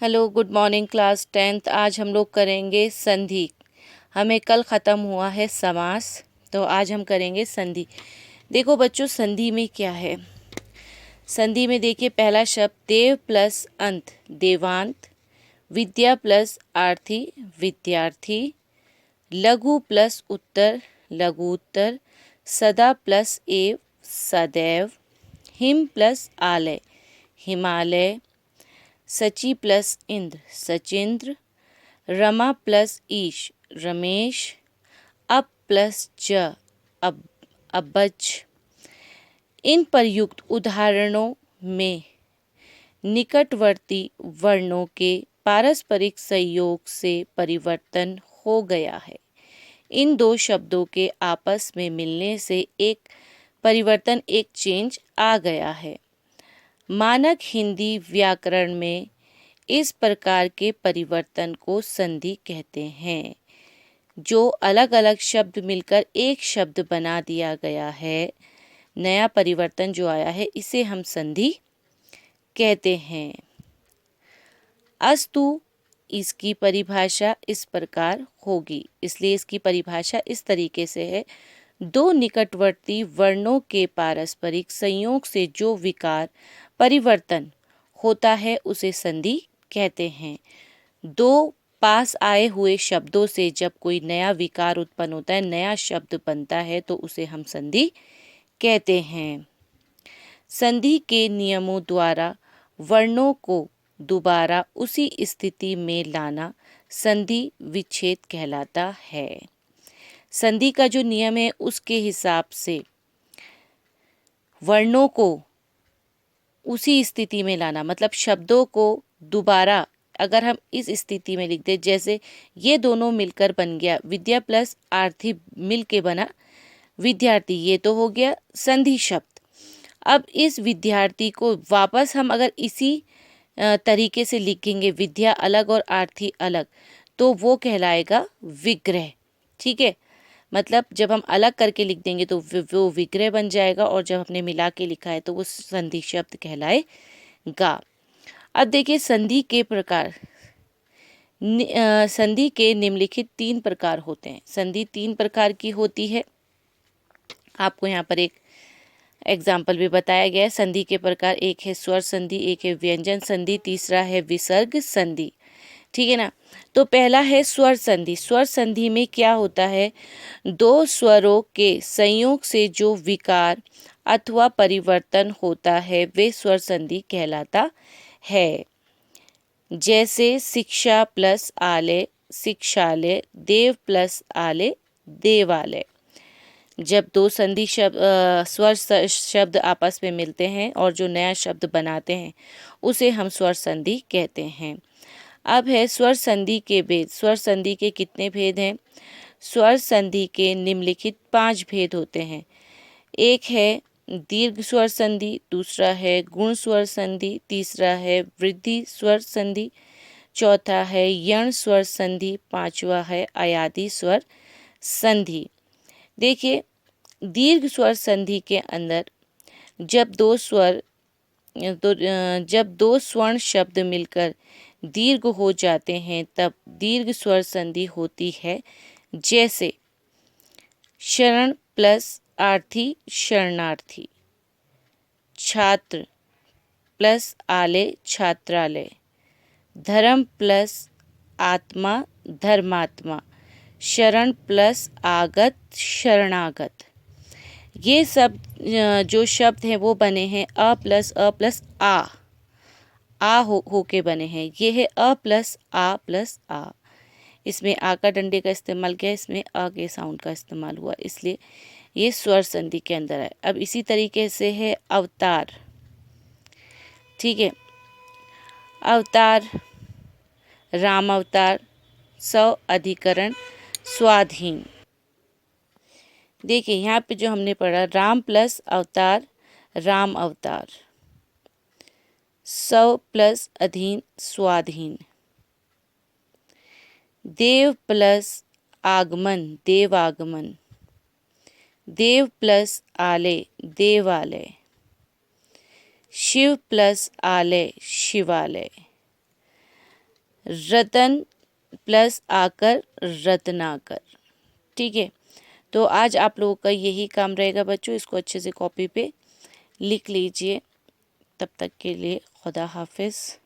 Hello, good morning class 10th। आज हम लोग करेंगे संधि। हमें कल ख़त्म हुआ है समास, तो आज हम करेंगे संधि। देखो बच्चों, संधि में क्या है। संधि में देखिए, पहला शब्द देव प्लस अंत देवांत, विद्या प्लस आर्थी विद्यार्थी, लघु प्लस उत्तर लघुत्तर, सदा प्लस एव सदैव, हिम प्लस आलय हिमालय, सची प्लस इंद्र सचिंद्र, रमा प्लस ईश रमेश, अप प्लस ज अब अब्बज। इन प्रयुक्त उदाहरणों में निकटवर्ती वर्णों के पारस्परिक संयोग से परिवर्तन हो गया है। इन दो शब्दों के आपस में मिलने से एक चेंज आ गया है। मानक हिंदी व्याकरण में इस प्रकार के परिवर्तन को संधि कहते हैं। जो अलग अलग शब्द मिलकर एक शब्द बना दिया गया है, नया परिवर्तन जो आया है, इसे हम संधि कहते हैं। अस्तु इसकी परिभाषा इस प्रकार होगी, इसलिए इसकी परिभाषा इस तरीके से है। दो निकटवर्ती वर्णों के पारस्परिक संयोग से जो विकार परिवर्तन होता है उसे संधि कहते हैं। दो पास आए हुए शब्दों से जब कोई नया विकार उत्पन्न होता है, नया शब्द बनता है, तो उसे हम संधि कहते हैं। संधि के नियमों द्वारा वर्णों को दोबारा उसी स्थिति में लाना संधि विच्छेद कहलाता है। संधि का जो नियम है उसके हिसाब से वर्णों को उसी स्थिति में लाना, मतलब शब्दों को दोबारा अगर हम इस स्थिति में लिख दें, जैसे ये दोनों मिलकर बन गया विद्या प्लस आर्थी मिल के बना विद्यार्थी, ये तो हो गया संधि शब्द। अब इस विद्यार्थी को वापस हम अगर इसी तरीके से लिखेंगे, विद्या अलग और आर्थी अलग, तो वो कहलाएगा विग्रह। ठीक है, मतलब जब हम अलग करके लिख देंगे तो वो विग्रह बन जाएगा, और जब हमने मिला के लिखा है तो वो संधि शब्द कहलाएगा। अब देखिए संधि के प्रकार। संधि के निम्नलिखित 3 प्रकार होते हैं। संधि 3 प्रकार की होती है। आपको यहाँ पर एक एग्जाम्पल भी बताया गया है। संधि के प्रकार, एक है स्वर संधि, एक है व्यंजन संधि, तीसरा है विसर्ग संधि। ठीक है ना। तो पहला है स्वर संधि। स्वर संधि में क्या होता है, दो स्वरों के संयोग से जो विकार अथवा परिवर्तन होता है वे स्वर संधि कहलाता है। जैसे शिक्षा प्लस आलय शिक्षालय, देव प्लस आलय देवालय। जब दो संधि स्वर शब्द आपस में मिलते हैं और जो नया शब्द बनाते हैं उसे हम स्वर संधि कहते हैं। अब है स्वर संधि के भेद। स्वर संधि के कितने भेद हैं? स्वर संधि के निम्नलिखित 5 भेद होते हैं। एक है दीर्घ स्वर संधि, दूसरा है गुण स्वर संधि, तीसरा है वृद्धि स्वर संधि, चौथा है यण स्वर संधि, पांचवा है अयादि स्वर संधि। देखिए, दीर्घ स्वर संधि के अंदर जब दो स्वर्ण शब्द मिलकर दीर्घ हो जाते हैं तब दीर्घ स्वर संधि होती है। जैसे शरण प्लस आर्थी शरणार्थी, छात्र प्लस आलय छात्रालय, धर्म प्लस आत्मा धर्मात्मा, शरण प्लस आगत शरणागत। ये सब जो शब्द हैं वो बने हैं अ प्लस आ होके बने हैं। ये है अ प्लस आ। इसमें आ का डंडे का इस्तेमाल किया, इसमें अ के साउंड का इस्तेमाल हुआ, इसलिए ये स्वर संधि के अंदर है। अब इसी तरीके से है अवतार। ठीक है, अवतार, राम अवतार, स्व अधिकरण, स्वाधीन। देखिए यहाँ पे जो हमने पढ़ा, राम प्लस अवतार राम अवतार, स्व प्लस अधीन स्वाधीन, देव प्लस आगमन देवागमन, देव प्लस आलय देवालय, शिव प्लस आलय शिवालय, रतन प्लस आकर रत्नाकर। ठीक है, तो आज आप लोगों का यही काम रहेगा बच्चों, इसको अच्छे से कॉपी पे लिख लीजिए। तब तक के लिए खुदा हाफिज़।